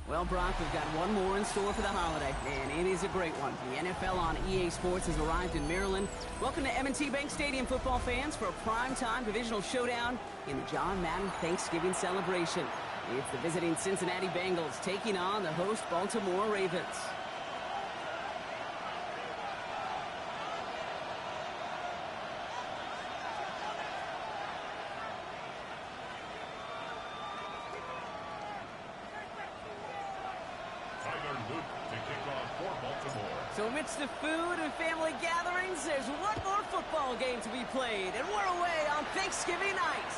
Well, Brock, we've got one more in store for the holiday, and it is a great one. The NFL on EA Sports has arrived in Maryland. Welcome to M&T Bank Stadium, football fans, for a primetime divisional showdown in the John Madden Thanksgiving celebration. It's the visiting Cincinnati Bengals taking on the host Baltimore Ravens. So amidst the food and family gatherings, there's one more football game to be played, and we're away on Thanksgiving night.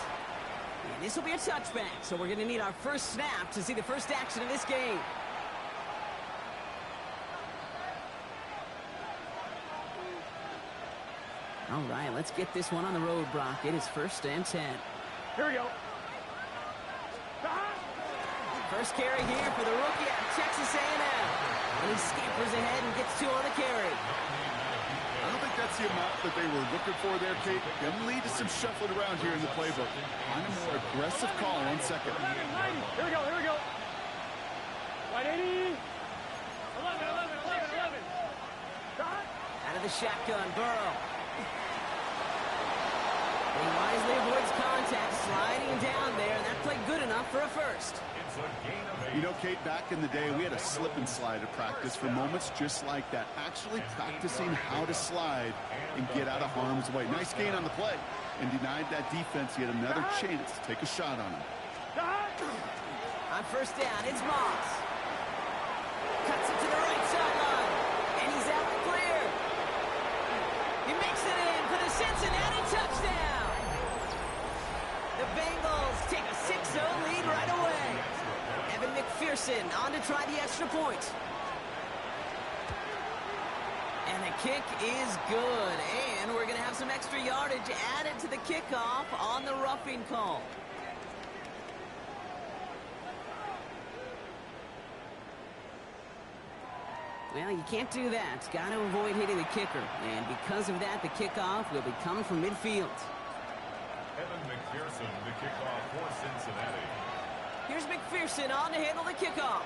And this will be a touchback, so we're going to need our first snap to see the first action of this game. All right, let's get this one on the road, Brock. It is 1st and 10. Here we go. First carry here for the rookie out of Texas A&M. And he scampers ahead and gets 2 on the carry. I don't think that's the amount that they were looking for there, Kate. Going to lead to some shuffling around here in the playbook. Find a more aggressive call on second. 90. Here we go, here we go. 180. 11. Out of the shotgun, Burrow. He wisely avoids contact, sliding down there, and that played good enough for a first. You know, Kate, back in the day, we had a slip and slide at practice for moments just like that. Actually practicing how to slide and get out of harm's way. Nice gain on the play, and denied that defense yet another chance to take a shot on him. On first down, it's Moss. Cuts it to the right sideline, and he's out and clear. He makes it in for the Cincinnati touchdown. The Bengals take a 6-0 lead right away. Evan McPherson on to try the extra point. And the kick is good. And we're going to have some extra yardage added to the kickoff on the roughing call. Well, you can't do that. Got to avoid hitting the kicker. And because of that, the kickoff will be coming from midfield. Evan McPherson, the kickoff for Cincinnati. Here's McPherson on to handle the kickoff.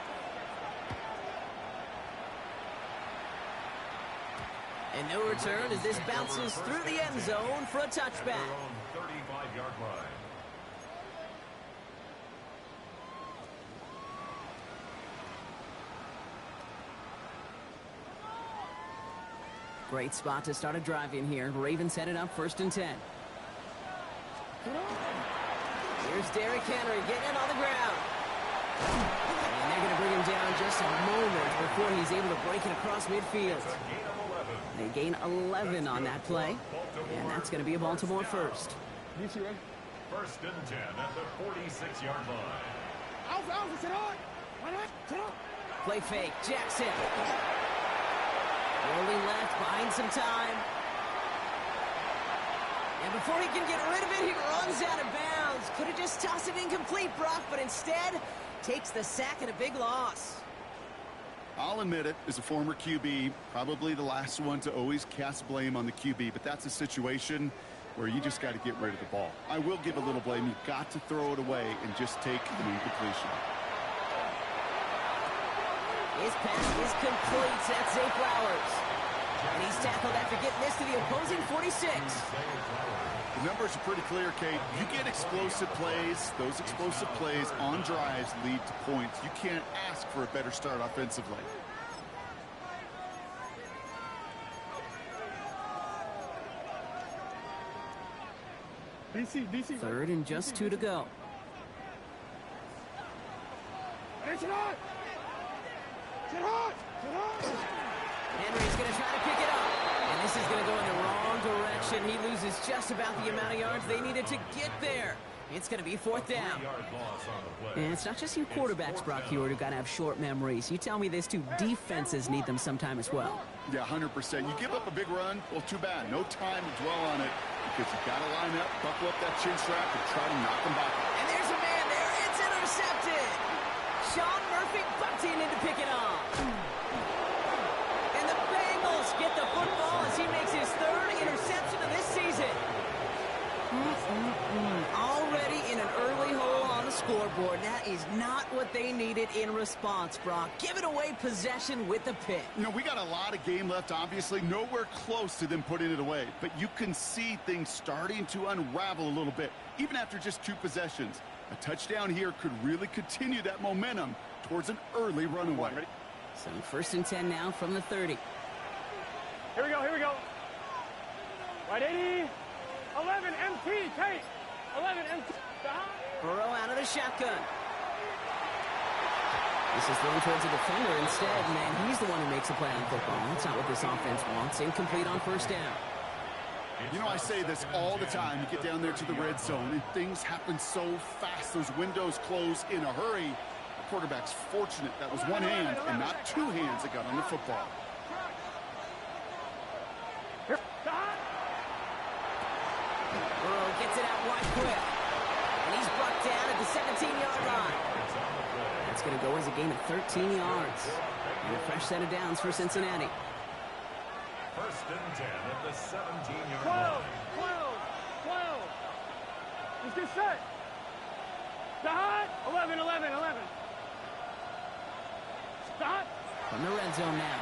And no return as this bounces through the end zone for a touchback. 35-yard line. Great spot to start a drive in here. Ravens headed up 1st and 10. Here's Derrick Henry getting it on the ground. And they're going to bring him down just a moment before he's able to break it across midfield. They gain 11 on that play. And that's going to be a Baltimore first. 1st and 10 at the 46-yard line. Play fake. Jackson. Rolling left, buying some time. And before he can get rid of it, he runs out of bounds. Could have just tossed it incomplete, Brock, but instead takes the sack and a big loss. I'll admit it, as a former QB, probably the last one to always cast blame on the QB, but that's a situation where you just got to get rid of the ball. I will give a little blame. You've got to throw it away and just take an incompletion. His pass is complete. That's Zay Flowers. And he's tackled after getting this to the opposing 46. The numbers are pretty clear, Kate. You get explosive plays. Those explosive plays on drives lead to points. You can't ask for a better start offensively. DC. 3rd and just 2 to go. Henry's going to try to pick it up. And this is going to go in the wrong direction. He loses just about the amount of yards they needed to get there. It's going to be 4th down. And it's not just you quarterbacks, Brock Hewitt, who got to have short memories. You tell me this too, defenses need them sometime as well. Yeah, 100%. You give up a big run, well, too bad. No time to dwell on it because you got to line up, buckle up that chin strap, and try to knock them back. And there's a man there. It's intercepted. Sean Murphy bunting in to pick it off. And the Bengals get the football as he makes his 3rd interception of this season. Already in an early hole on the scoreboard. That That is not what they needed in response, Brock. Giving away possession with the pick. You know, we got a lot of game left, obviously. Nowhere close to them putting it away. But you can see things starting to unravel a little bit, even after just 2 possessions. A touchdown here could really continue that momentum towards an early runaway. So 1st and 10 now from the 30. Here we go, here we go. Right 80. 11 MT, Kate. 11 MT. Burrow out of the shotgun. This is thrown towards a defender instead, and he's the one who makes a play on football. That's not what this offense wants. Incomplete on 1st down. You know, I say this all the time. You get down there to the red zone, and things happen so fast. Those windows close in a hurry. The quarterback's fortunate that was one hand and not 2 hands that got on the football. Burrow gets it out wide quick. And he's brought down at the 17-yard line. That's going to go as a gain of 13 yards. And a fresh set of downs for Cincinnati. 1st and 10 at the 17-yard 12, line. 12, 12. Let's get set. Stop. 11, 11, 11. Stop. From the red zone now.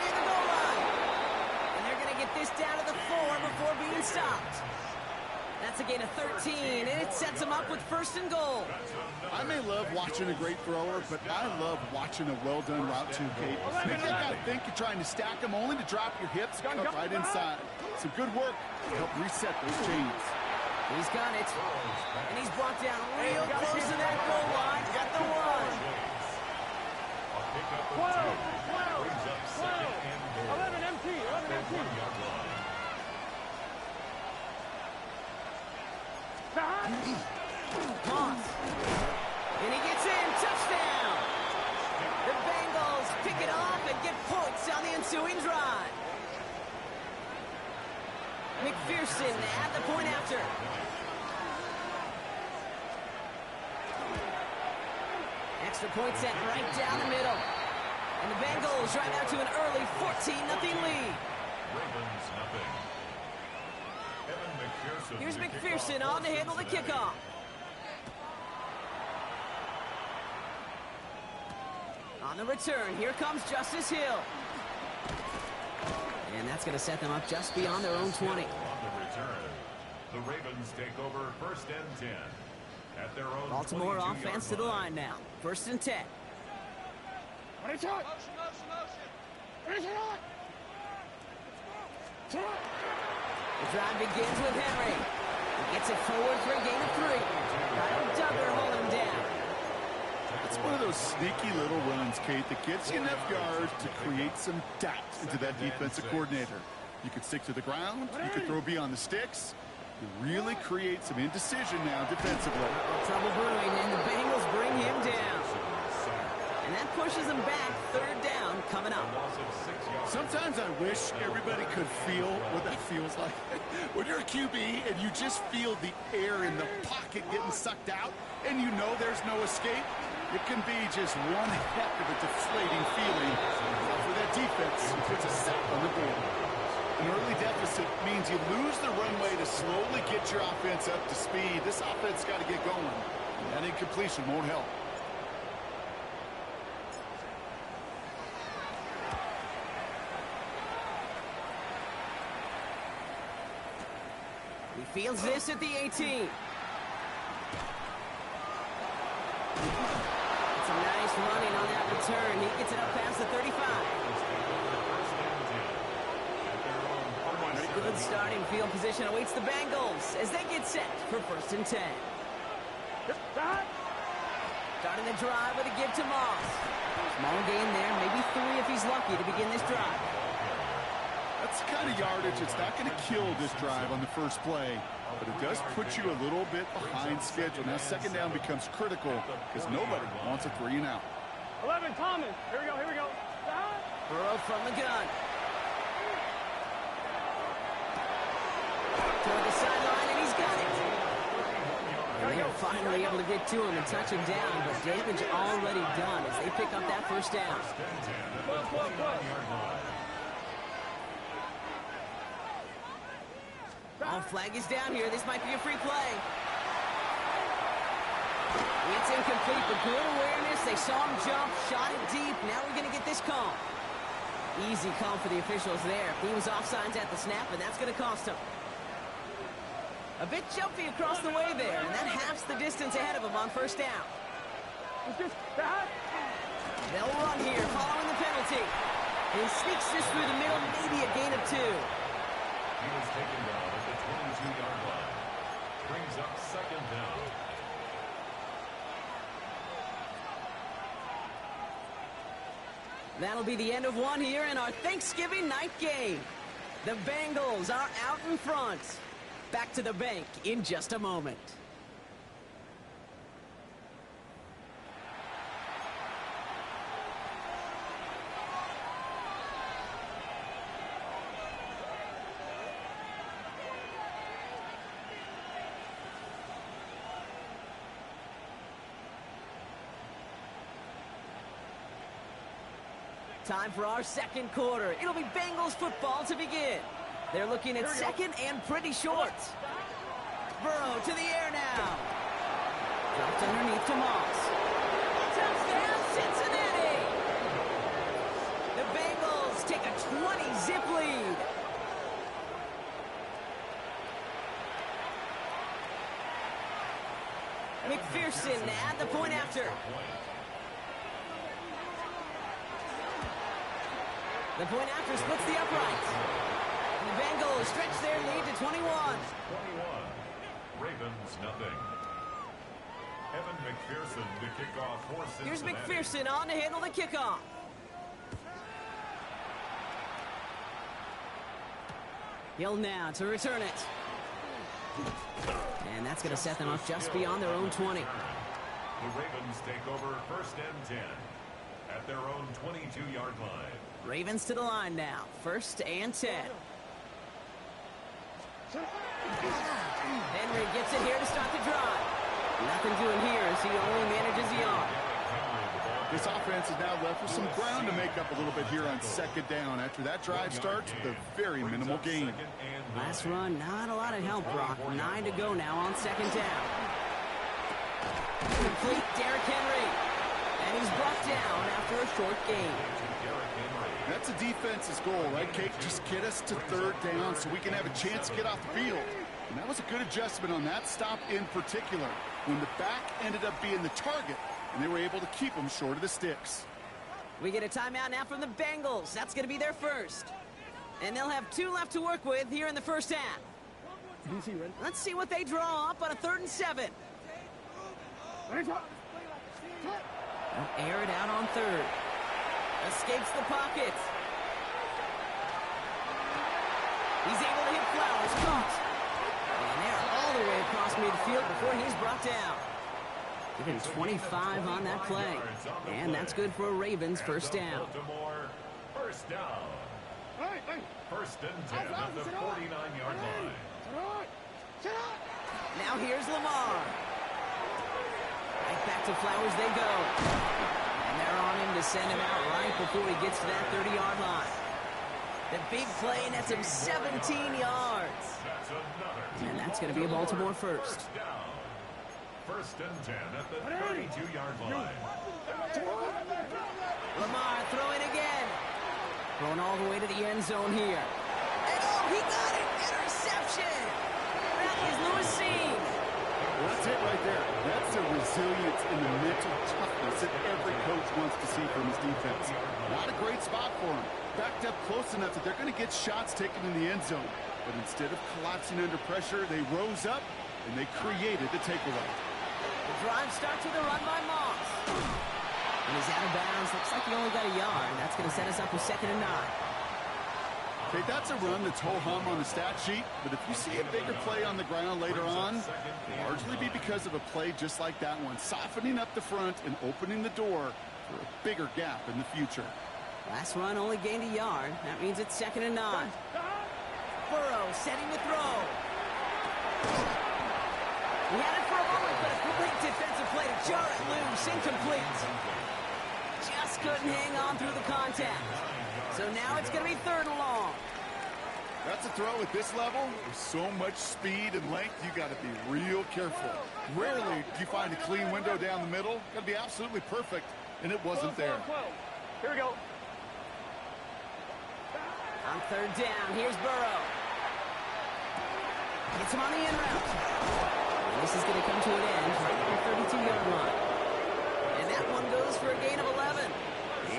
Near the goal line. And they're going to get this down to the 4 before being stopped. That's a gain of 13, and it sets them up with 1st and goal. I may love watching a great thrower, but I love watching a well-done route too, Kate. Make that guy think you're trying to stack them only to drop your hips cut right inside. Some good work to help reset those chains. He's got it. And he's brought down real close to that goal line at the 1. 12, 12, 12. 11 MT, 11 MT. Moss. And he gets in. Touchdown. The Bengals pick it off and get points on the ensuing drive. McPherson at the point after. Extra point set right down the middle. And the Bengals drive out to an early 14-0 lead. Ravens nothing. Here's McPherson on to handle the kickoff. On the return, here comes Justice Hill. And that's going to set them up just beyond their own 20. On the return, the Ravens take over 1st and 10 at their own Baltimore offense to the line now. 1st and 10. The drive begins with Henry. He gets it forward for a gain of 3. Kyle Duggar holding him down. It's one of those sneaky little runs, Kate, that gets you enough yards to create some doubt into that defensive coordinator. You could stick to the ground. You could throw beyond the sticks. You really create some indecision now defensively. Trouble brewing, and the Bengals bring him down. And that pushes them back. 3rd down coming up. Sometimes I wish everybody could feel what that feels like. When you're a QB and you just feel the air in the pocket getting sucked out and you know there's no escape, it can be just one heck of a deflating feeling. For that defense, it puts a sack on the board. An early deficit means you lose the runway to slowly get your offense up to speed. This offense got to get going. And that incompletion won't help. He fields this at the 18. It's a nice running on that return. He gets it up past the 35. Good starting field position awaits the Bengals as they get set for 1st and 10. Starting the drive with a give to Moss. Small gain there, maybe 3 if he's lucky to begin this drive. That's the kind of yardage it's not going to kill this drive on the first play, but it does put you a little bit behind schedule. Now 2nd down becomes critical because nobody wants a 3 and out. 11 Thomas. Here we go, here we go. Burrow from the gun. Toward the sideline, and he's got it. And they're finally able to get to him and touch him down, but damage already done as they pick up that 1st down. Flag is down here. This might be a free play. It's incomplete, but good awareness. They saw him jump, shot it deep. Now we're going to get this call. Easy call for the officials there. He was offsides at the snap, and that's going to cost him. A bit jumpy across the way there, and that halves the distance ahead of him on first down. They'll run here following the penalty. And he sneaks this through the middle, maybe a gain of 2. He was taken down at the 22-yard line. Brings up second down. That'll be the end of one here in our Thanksgiving night game. The Bengals are out in front. Back to the bank in just a moment. Time for our second quarter. It'll be Bengals football to begin. They're looking at second and pretty short. Burrow to the air now. Dropped underneath to Moss. Touchdown, Cincinnati! The Bengals take a 20-zip lead. McPherson at the point after. The point after splits the uprights. And the Bengals stretch their lead to 21. 21. Ravens, nothing. Evan McPherson to kick off for Cincinnati. Here's McPherson on to handle the kickoff. Hill now to return it. And that's going to set them up just beyond their own 20. The Ravens take over first and 10 at their own 22-yard line. Ravens to the line now. First and 10. Henry gets it here to start the drive. Nothing doing here as he only manages a yard. This offense is now left with some ground to make up a little bit here on second down. After that drive starts with a very minimal gain. Last run, not a lot of help, Brock. 9 to go now on second down. Complete Derrick Henry. And he's brought down after a short gain. That's a defense's goal, right, Kate? Just get us to third down so we can have a chance to get off the field. And that was a good adjustment on that stop in particular, when the back ended up being the target, and they were able to keep him short of the sticks. We get a timeout now from the Bengals. That's going to be their first. And they'll have 2 left to work with here in the first half. Let's see what they draw up on a 3rd and 7. They'll air it out on 3rd. Escapes the pocket. He's able to hit Flowers. Caught. And they're all the way across midfield before he's brought down. Give him 25 on that play. And that's good for a Ravens first down. First down. First and 10 at the 49-yard line. Now here's Lamar. Right back to Flowers they go. And they're on him to send him out right before he gets to that 30-yard line. The big play nets him 17 yards. And that's going to be a Baltimore first. First and 10 at the 32-yard line. Lamar throwing again. Going all the way to the end zone here. And oh, he got it! Interception! That is Lewisine. Well, that's it right there. That's the resilience and the mental toughness that every coach wants to see from his defense. Not a great spot for him. Backed up close enough that they're going to get shots taken in the end zone. But instead of collapsing under pressure, they rose up and they created the takeaway. The drive starts with a run by Moss. And he's out of bounds. Looks like he only got a yard. That's going to set us up with 2nd and 9. Okay, that's a run that's ho-hum on the stat sheet, but if you see a bigger play on the ground later on, it'll largely be because of a play just like that one, softening up the front and opening the door for a bigger gap in the future. Last run only gained a yard. That means it's 2nd and 9. Burrow setting the throw. He had it for a moment, but a complete defensive play to jar it loose. Incomplete. Just couldn't hang on through the contact. So now it's going to be 3rd and long. That's a throw at this level. With so much speed and length, you got to be real careful. Rarely do you find a clean window down the middle. Got to be absolutely perfect, and it wasn't there. Here we go. On third down, here's Burrow. Gets him on the in route. And this is going to come to an end right at the 32-yard line. And that one goes for a gain of 11.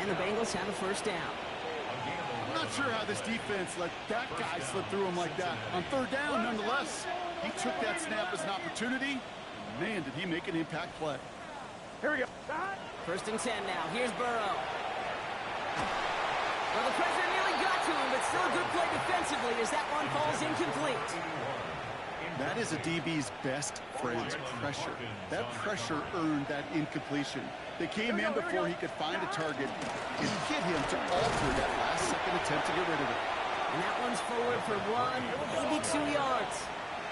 And the Bengals have a first down. I'm not sure how this defense let that guy slip through him like that. On third down, nonetheless, he took that snap as an opportunity. Man, did he make an impact play. Here we go. First and 10 now. Here's Burrow. Well, the pressure nearly got to him, but still a good play defensively as that one falls incomplete. That is a DB's best friend, pressure. That pressure earned that incompletion. They came in before he could find a target and hit him to alter that last-second attempt to get rid of it. And that one's forward for 1, maybe 2 yards.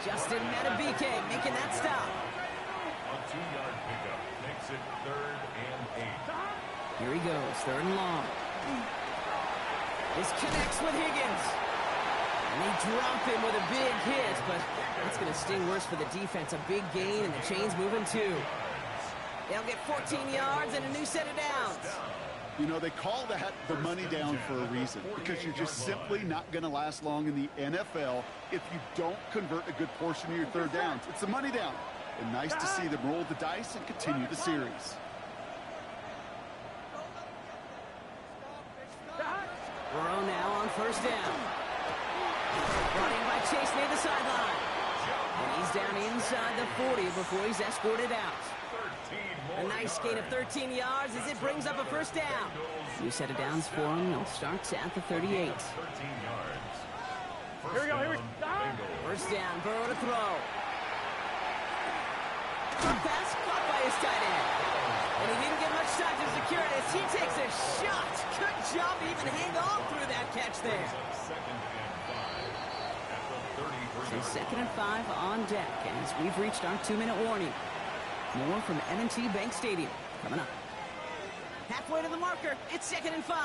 Justin Metabike making that stop. A 2-yard pickup makes it 3rd and 8. Here he goes, 3rd and long. This connects with Higgins. And they drop him with a big hit, but that's going to sting worse for the defense. A big gain, and the chain's moving too. They'll get 14 yards and a new set of downs. You know, they call that the money down for a reason, because you're just simply not going to last long in the NFL if you don't convert a good portion of your third downs. It's the money down. And nice to see them roll the dice and continue the series. Burrow now on first down. Running by Chase near the sideline. And he's down inside the 40 before he's escorted out. A nice gain of 13 yards as it brings up a first down. New set of downs for him. They'll start at the 38. 13 yards. Here we go. Here we go. First down, Burrow to throw. Good pass caught by his tight end. And he didn't get much time to secure it as he takes a shot. Good job to even hang on through that catch there. So 2nd and 5 on deck as we've reached our 2-minute warning. More from M&T Bank Stadium coming up. Halfway to the marker, it's 2nd and 5.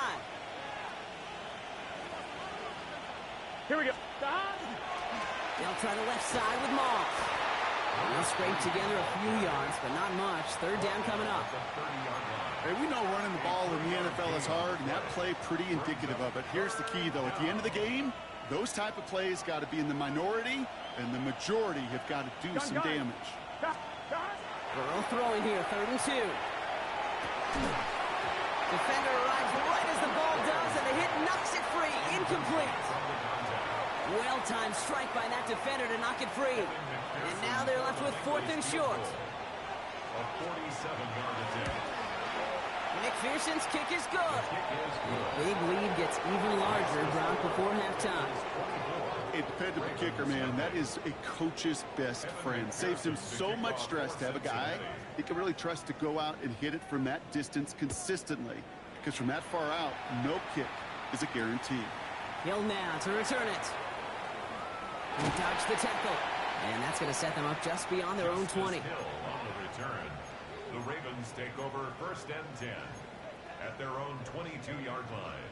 Here we go. They'll try the left side with Moss. They'll scrape together a few yards, but not much. 3rd down coming up. Hey, we know running the ball in the NFL is hard, and that play pretty indicative of it. Here's the key, though. At the end of the game, those type of plays got to be in the minority, and the majority have got to do some damage. Burrow throwing here, 3rd and 2. Defender arrives right as the ball does, and the hit knocks it free. Incomplete. Well-timed strike by that defender to knock it free. And now they're left with 4th and short. A 47-yard attempt. McPherson's kick is good. The big lead gets even larger right before halftime. A dependable kicker, man. That is a coach's best friend. Saves him so much stress to have a guy he can really trust to go out and hit it from that distance consistently. Because from that far out, no kick is a guarantee. Hill now to return it. He dodged the tackle. And that's going to set them up just beyond their own 20. Hill on the return. The Ravens take over 1st and 10 at their own 22-yard line.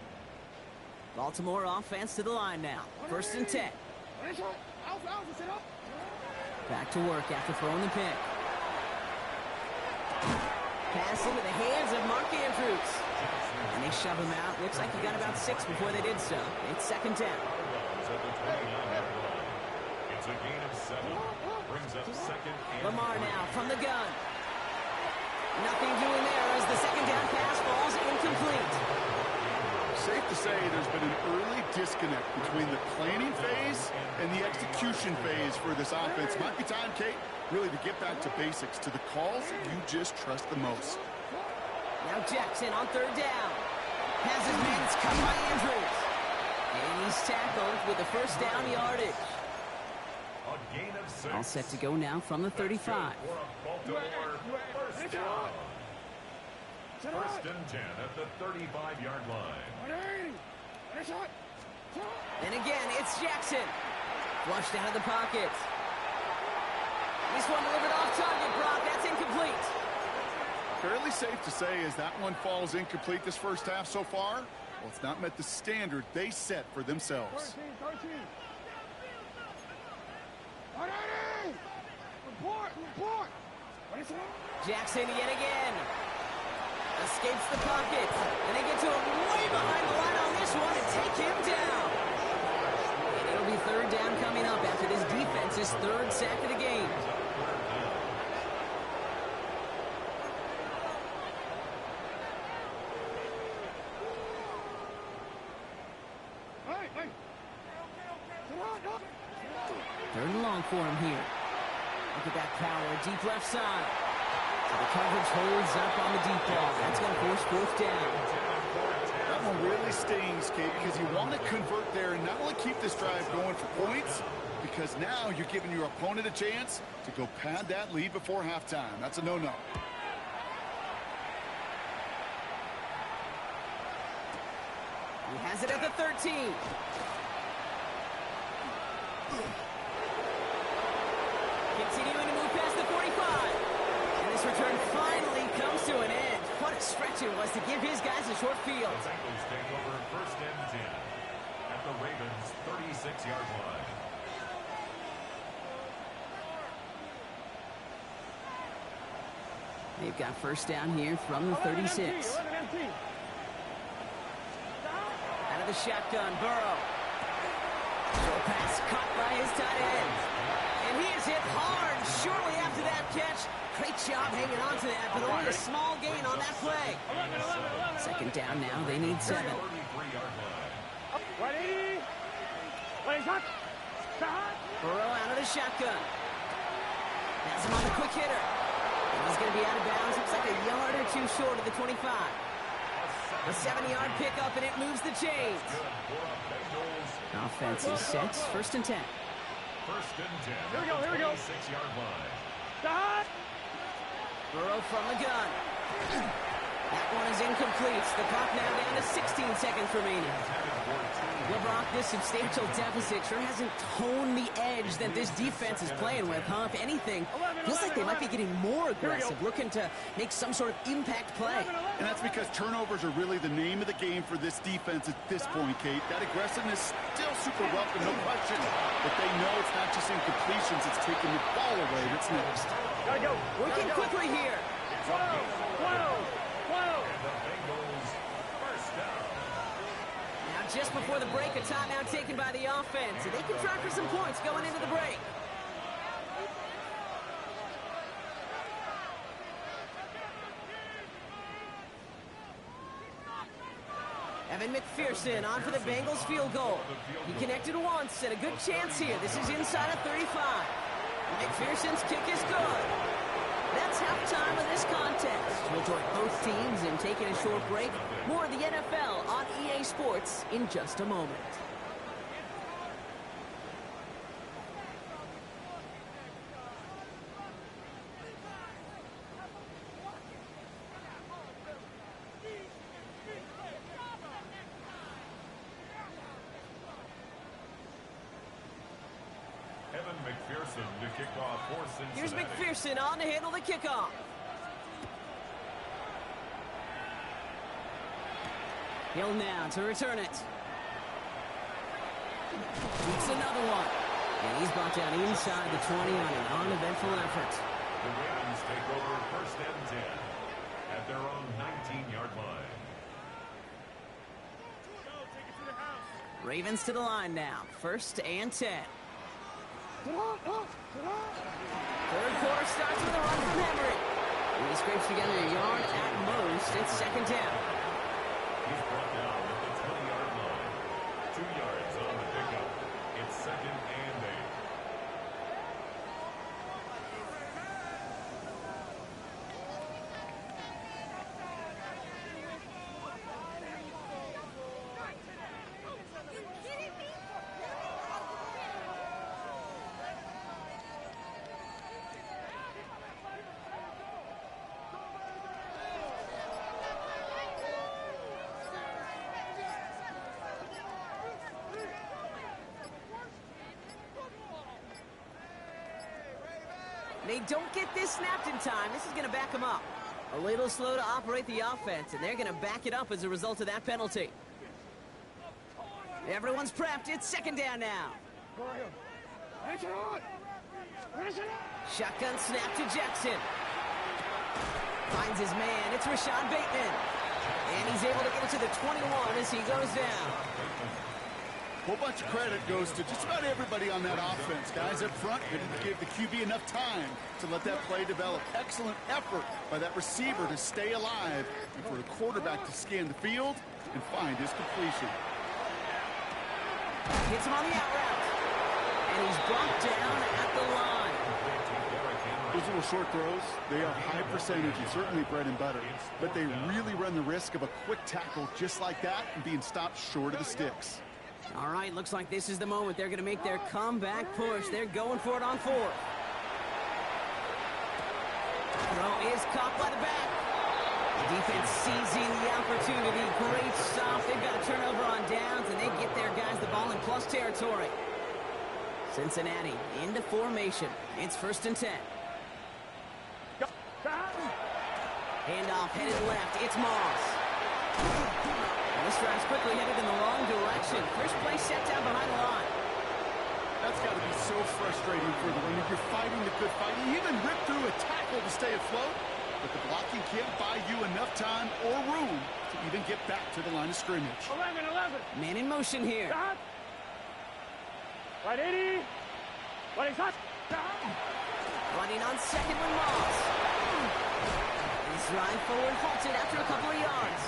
Baltimore offense to the line now. 1st and 10. Back to work after throwing the pick. Pass into the hands of Mark Andrews. And they shove him out. Looks like he got about 6 before they did so. It's 2nd down. It's a gain of 7. Brings up 2nd and Lamar 3. now from the gun. Nothing doing there as the 2nd down pass falls incomplete. Safe to say there's been an early disconnect between the planning phase and the execution phase for this offense. Might be time, Kate, really to get back to basics, to the calls that you just trust the most. Now Jackson on 3rd down. Has his man, it's cut by Andrews. And he's tackled with the 1st down yardage. A gain of 6. All set to go now from the 35. For a Baltimore 1st down. 1st and 10 at the 35-yard line. And again, it's Jackson. Flushed out of the pocket. This one delivered off target, Brock. That's incomplete. Fairly safe to say as that one falls incomplete this first half so far, well, it's not met the standard they set for themselves. 13. Jackson yet again. Escapes the pocket. And they get to him way behind the line on this one and take him down. And it'll be third down coming up after this defense's third sack of the game. Third and long for him here. Look at that power, deep left side. So the coverage holds up on the deep ball. That's going to force fourth down. That one really stings, Kate, because you want to convert there and not only keep this drive going for points, because now you're giving your opponent a chance to go pad that lead before halftime. That's a no-no. He has it at the 13. Continuing to move past the 45. And this return finally comes to an end. What a stretch it was to give his guys a short field. The Bengals take over first and 10 at the Ravens' 36-yard line. They've got first down here from the 36. Out of the shotgun, Burrow. Short pass caught by his tight end. And he is hit hard shortly after that catch. Great job hanging on to that, but only a small gain on that play. Second down now, they need 7. Burrow out of the shotgun. Has him on the quick hitter. And he's going to be out of bounds. Looks like a yard or two short of the 25. A 7-yard pickup, and it moves the chains. Offense is set. First and 10. First and 10. Here we go, here we go. 6-yard line. Stop! Burrow from the gun. That one is incomplete. The clock now down to 16 seconds remaining. LeBron, this substantial deficit sure hasn't toned the edge that this defense is playing with, huh? If anything, feels like they might be getting more aggressive, looking to make some sort of impact play. And that's because turnovers are really the name of the game for this defense at this point, Kate. That aggressiveness still super welcome, no question. But they know it's not just incompletions, it's taking the ball away that's next. Gotta go. Working quickly here. Now just before the break, a timeout taken by the offense. And they can try for some points going into the break. Evan McPherson on for the Bengals field goal. He connected once and a good chance here. This is inside of 35. McPherson's kick is good. That's halftime of this contest. We'll join both teams in taking a short break. More of the NFL on EA Sports in just a moment. Evan McPherson to kick off for Cincinnati. Here's McPherson on to handle the kickoff. Hill now to return it. Beats another one. And he's brought down inside the 20 on an uneventful effort. The Ravens take over first and 10 at their own 19-yard line. Ravens to the line now. First and 10. Third quarter starts with a run from Henry. And he scrapes together a yard at most. It's second down. He's brought down at the 20-yard line. 2 yards on the pickup. It's second and 8. They don't get this snapped in time. This is going to back them up. A little slow to operate the offense, and they're going to back it up as a result of that penalty. Everyone's prepped. It's second down now. Shotgun snap to Jackson. Finds his man. It's Rashad Bateman. And he's able to get it to the 21 as he goes down. A whole bunch of credit goes to just about everybody on that offense. Guys up front didn't give the QB enough time to let that play develop. Excellent effort by that receiver to stay alive and for the quarterback to scan the field and find his completion. Hits him on the out route. And he's brought down at the line. Those little short throws, they are high percentage and certainly bread and butter. But they really run the risk of a quick tackle just like that and being stopped short of the sticks. All right, looks like this is the moment they're going to make their comeback push. They're going for it on fourth. Throw is caught by the back. The defense seizing the opportunity. Great stop. They've got a turnover on downs, and they get their guys the ball in plus territory. Cincinnati into formation. It's 1st and 10. Handoff headed left. It's Moss. And this drive's quickly headed in the wrong direction. First play set down behind the line. That's got to be so frustrating for the runner. You're fighting the good fight. You even rip through a tackle to stay afloat, but the blocking can't buy you enough time or room to even get back to the line of scrimmage. 11. Man in motion here. Stop. Right 80. Right shot. Running on second with Moss. His drive forward halted after a couple of yards.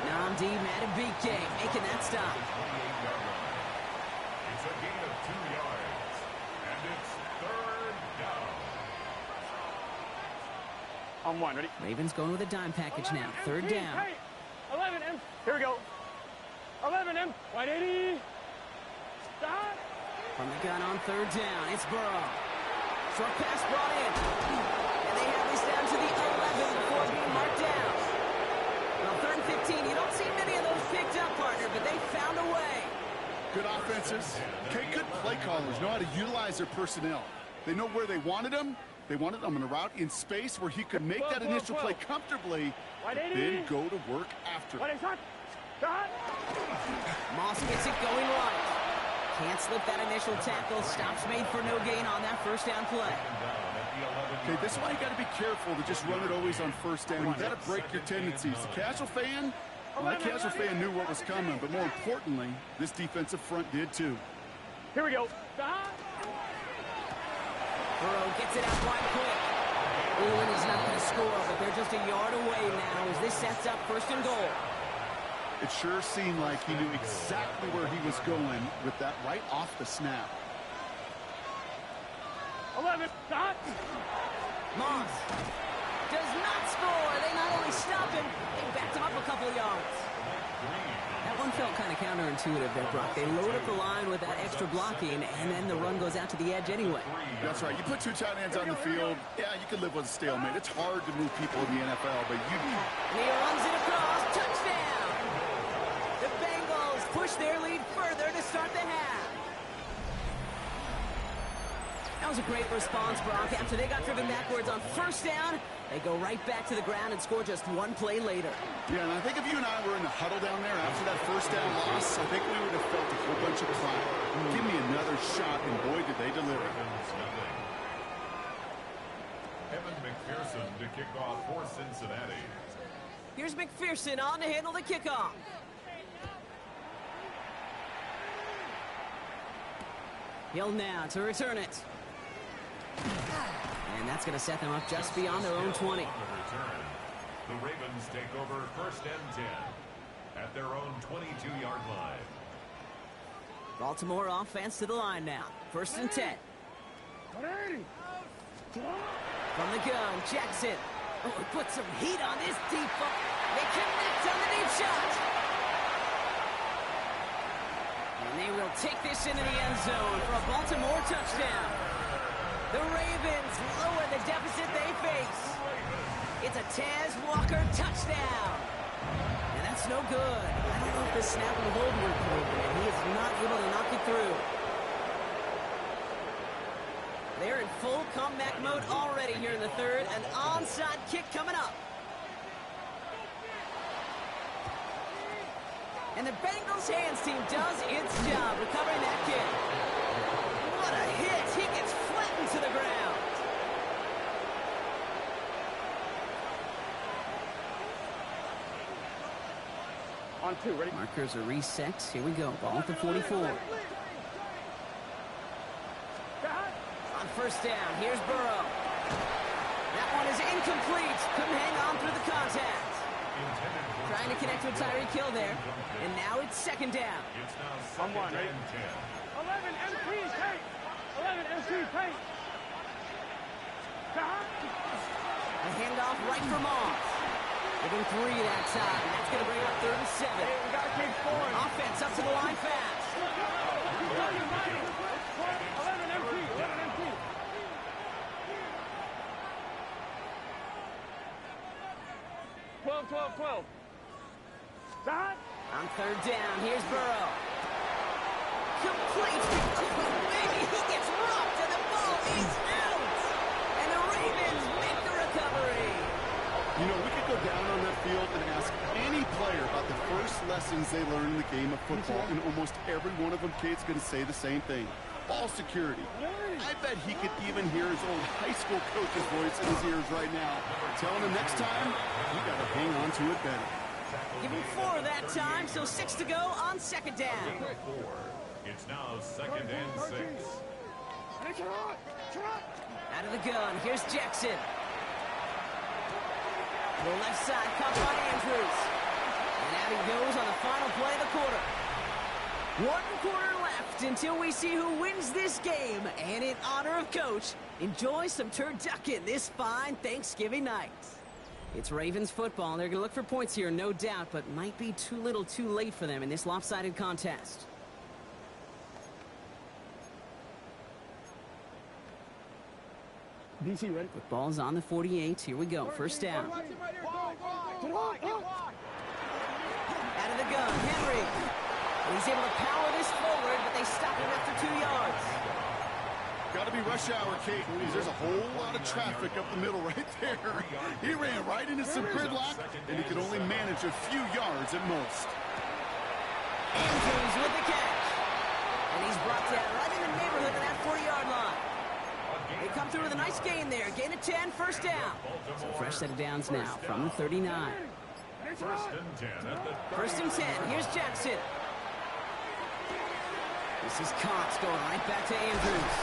Namdi Matabike making that stop. It's a gain of 2 yards, and it's 3rd down. On 1, ready? Ravens going with a dime package now. 3rd down. 11 M. Here we go. 11 M. Right 80. Stop. From the gun on 3rd down, it's Burrow. Short pass brought in. And they have this down to the 11 before being marked down. Well, 3rd and 15, you don't see many of those picked up, partner, but they found a way. Good offenses. Okay, good play callers know how to utilize their personnel. They know where they wanted them. They wanted them on a route in space where he could make that initial play comfortably, then go to work after. Moss gets it going right. Can't slip that initial tackle. Stops made for no gain on that 1st down play. Okay, this is why you got to be careful to just run it always on 1st down. You got to break your tendencies. The casual fan, well, that casual fan knew what was coming, but more importantly, this defensive front did too. Here we go. Burrow gets it out wide quick. Owen is not going to score, but they're just a yard away now as this sets up 1st and goal. It sure seemed like he knew exactly where he was going with that right off the snap. 11. Stop. Moss does not score. They not only stopped him, they backed him up a couple of yards. That one felt kind of counterintuitive there, Brock. They load up the line with that extra blocking, and then the run goes out to the edge anyway. That's right. You put 2 tight ends on the field, yeah, you can live with a stalemate. It's hard to move people in the NFL, but you... And he runs it across. Touchdown! The Bengals push their lead further to start the half. That was a great response, Brock. After they got driven backwards on 1st down, they go right back to the ground and score just 1 play later. Yeah, and I think if you and I were in the huddle down there after that 1st down loss, I think we would have felt a whole bunch of crying. Give me another shot, and boy, did they deliver. Evan McPherson to kick off for Cincinnati. Here's McPherson on to handle the kickoff. Hill now to return it. And that's going to set them up just beyond their own 20. The Ravens take over 1st and 10 at their own 22-yard line. Baltimore offense to the line now. 1st and 10. From the gun, Jackson. Oh, he put some heat on this deep ball. They connect on the deep shot. And they will take this into the end zone for a Baltimore touchdown. The Ravens lower the deficit they face. It's a Taz Walker touchdown. And that's no good. I don't know if the snap and hold worked for him. He is not able to knock it through. They're in full comeback mode already here in the 3rd. An onside kick coming up. And the Bengals hands team does its job recovering that kick. What a hit. He gets flattened to the ground. On 2, ready? Markers are reset. Here we go. Ball at the 44. On first down, here's Burrow. That one is incomplete. Couldn't hang on through the contact. Trying to connect with Tyreek Hill there. And now it's second down. On 1, ready? 11 MT, Tate. 11 MT, Tate. A handoff right for Moss. Within 3 that time. That's going to bring up 3rd and 7. Hey, we got to keep scoring. Offense up to the line fast. 11 MT, 11 MT. 12. Stop. On 3rd down, here's Burrow. Complete. Oh, baby, he gets rocked and the ball is out. And the Ravens make the recovery. You know, we could go down on that field and ask any player about the first lessons they learned in the game of football, and almost every one of them, Kate's going to say the same thing. Ball security. I bet he could even hear his old high school coach's voice in his ears right now, telling him next time, you got to hang on to it better. Give him 4 that time, so 6 to go on second down. It's now 2nd and 6. Out of the gun, here's Jackson. The left side, caught by Andrews. And out he goes on the final play of the quarter. 1 quarter left until we see who wins this game. And in honor of Coach, enjoy some turducken this fine Thanksgiving night. It's Ravens football. They're going to look for points here, no doubt, but might be too little too late for them in this lopsided contest. DC, ready? Football's on the 48. Here we go. First down. Out of the gun, Henry. He's able to power this forward, but they stop him after 2 yards. Got to be rush hour, Kate, because there's a whole lot of traffic up the middle right there. He ran right into some gridlock, and he could only manage a few yards at most. Andrews with the catch. And he's brought down right in the neighborhood of that 40-yard line. They come through with a nice gain there. Gain of 10, first down. So fresh set of downs now from the 39. First and 10. Here's Jackson. This is Cox going right back to Andrews.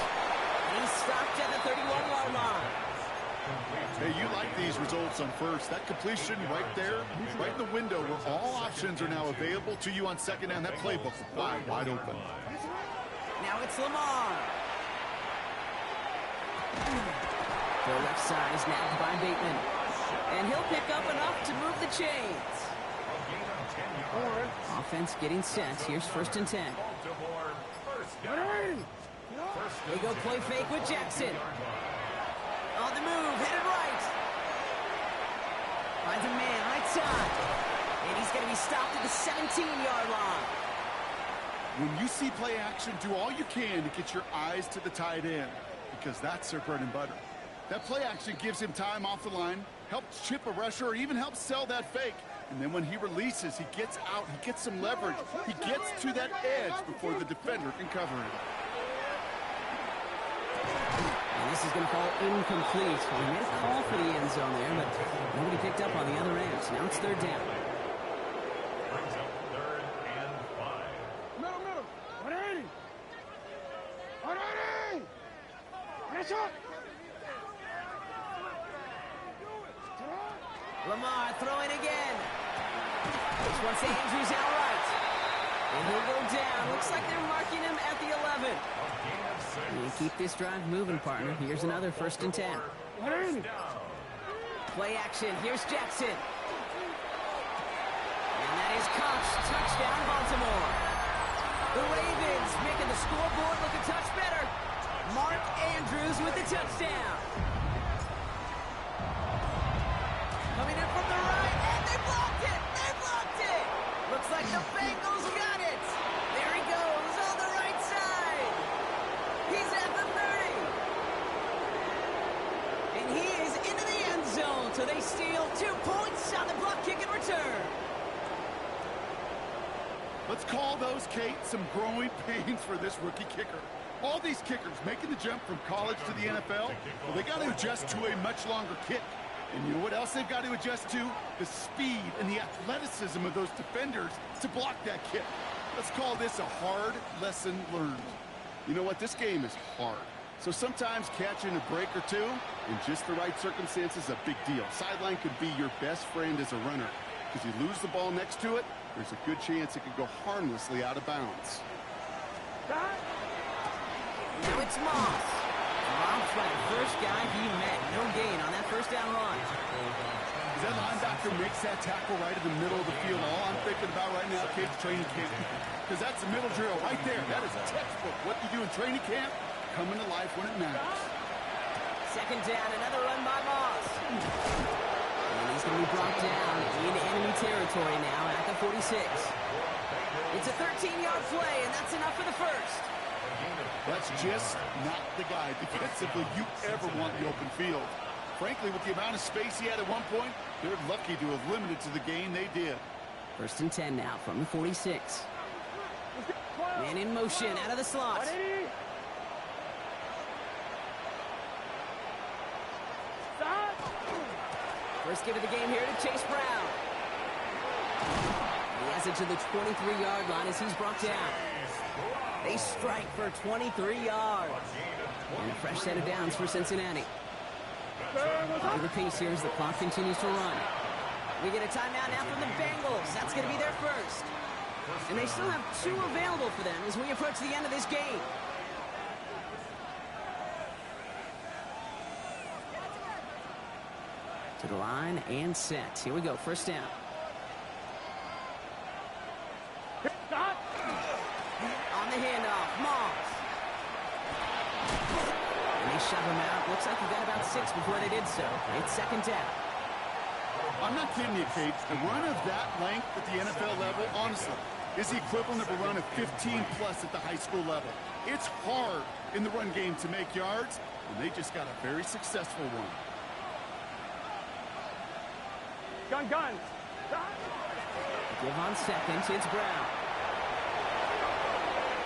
And he's stopped at the 31-yard line. Hey, you like these results on first. That completion right there, right in the window where all options are now available to you on second down. That playbook wide open. Now it's Lamar. The left side is nabbed by Bateman. And he'll pick up enough to move the chains. Offense getting set. Here's first and 10. They go play fake with Jackson. On the move, headed right. Finds a man right side. And he's going to be stopped at the 17-yard line. When you see play action, do all you can to get your eyes to the tight end, because that's their bread and butter. That play action gives him time off the line, helps chip a rusher, or even helps sell that fake. And then when he releases, he gets out, he gets some leverage. He gets to that edge before the defender can cover him. And this is going to fall incomplete. Well, he made a call for the end zone there, but nobody picked up on the other end. So now it's third down. Brings up 3rd and 5. Middle. 180. 180. Press up. Lamar throwing again. This one's to Andrews outright. And he'll go down. Looks like they're marking him at the 11. And keep this drive moving, partner. Here's another first and 10. Play action. Here's Jackson. And that is Cox. Touchdown, Baltimore. The Ravens making the scoreboard look a touch better. Mark Andrews with the touchdown. Coming in from the right, and they blocked it! They blocked it! Looks like the Bengals got it! There he goes on the right side! He's at the 30! And he is into the end zone, so they steal 2 points on the block kick and return. Let's call those, Kate, some growing pains for this rookie kicker. All these kickers making the jump from college to the NFL, well, they got to adjust to a much longer kick. And you know what else they've got to adjust to? The speed and the athleticism of those defenders to block that kick. Let's call this a hard lesson learned. You know what? This game is hard. So sometimes catching a break or two in just the right circumstances is a big deal. Sideline could be your best friend as a runner. Because you lose the ball next to it, there's a good chance it could go harmlessly out of bounds. Now it's Moss. Rob's right. First guy he met. No gain on that first down run. As that linebacker makes that tackle right in the middle of the field, all I'm thinking about right now, kids, training camp. Because that's the middle drill right there. That is a textbook. What you do in training camp, coming to life when it matters. Second down, another run by Moss. And he's going to be brought down into enemy territory now at the 46. It's a 13-yard play, and that's enough for the first. That's just not the guy defensively you ever want in the open field. Frankly, with the amount of space he had at one point, they're lucky to have limited to the gain they did. First and 10 now from the 46. Man in motion out of the slot. First give of the game here to Chase Brown. He has it to the 23-yard line as he's brought down. They strike for 23 yards. And a fresh set of downs for Cincinnati. Over the pace here as the clock continues to run. We get a timeout now from the Bengals. That's going to be their first. And they still have 2 available for them as we approach the end of this game. To the line and set. Here we go. First down. On the handoff, Moss. And they shove him out. Looks like he got about 6 before they did so. It's second down. I'm not kidding you, Kate. A run of that length at the NFL level, honestly, is the equivalent of a run of 15-plus at the high school level. It's hard in the run game to make yards, and they just got a very successful one. Gun. Give on second. It's Brown.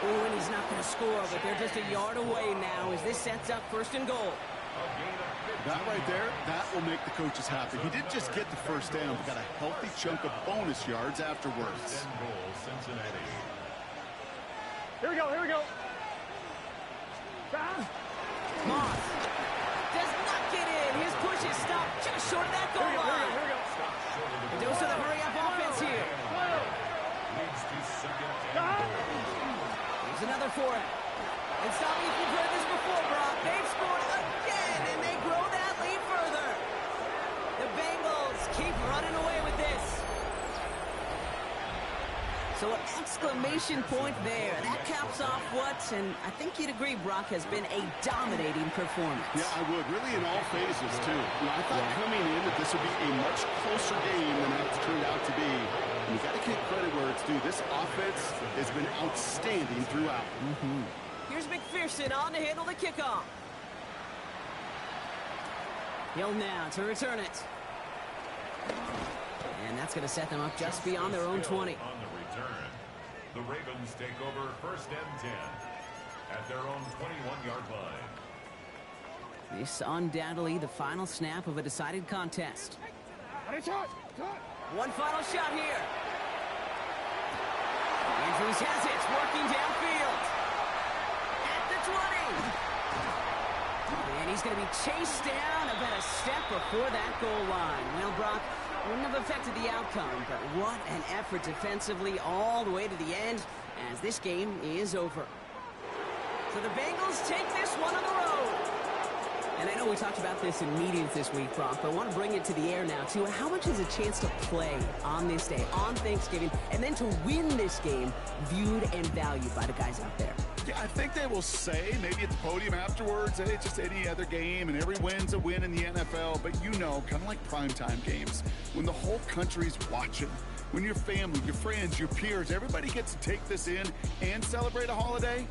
Oh, and he's not going to score, but they're just a yard away now as this sets up first and goal. That right there, that will make the coaches happy. He didn't just get the first down, but got a healthy chunk of bonus yards afterwards. Here we go. Moss does not get in. His push is stopped just short of that goal line. Here we go. A dose of the hurry-up offense here. Here's another for it. And stop me if you've heard this before, Brock. They've scored again, and they grow that lead further. The Bengals keep running away with this. So an exclamation point there. That caps off what, and I think you'd agree, Brock, has been a dominating performance. Yeah, I would. Really in all phases, too. You know, I thought coming in that this would be a much closer game than it's turned out to be. And you got to give credit where it's due. This offense has been outstanding throughout. Here's McPherson on to handle the kickoff. Hill now to return it. And that's going to set them up just beyond their own 20. On the return, the Ravens take over first and 10 at their own 21-yard line. This undoubtedly the final snap of a decided contest. One final shot here. Andrews has it, working downfield. At the 20. And he's going to be chased down about a step before that goal line. Well, Brock, wouldn't have affected the outcome, but what an effort defensively all the way to the end as this game is over. So the Bengals take this one on the road. And I know we talked about this in meetings this week, Brock, but I want to bring it to the air now, too. How much is a chance to play on this day, on Thanksgiving, and then to win this game viewed and valued by the guys out there? Yeah, I think they will say, maybe at the podium afterwards, hey, it's just any other game, and every win's a win in the NFL. But you know, kind of like primetime games, when the whole country's watching, when your family, your friends, your peers, everybody gets to take this in and celebrate a holiday,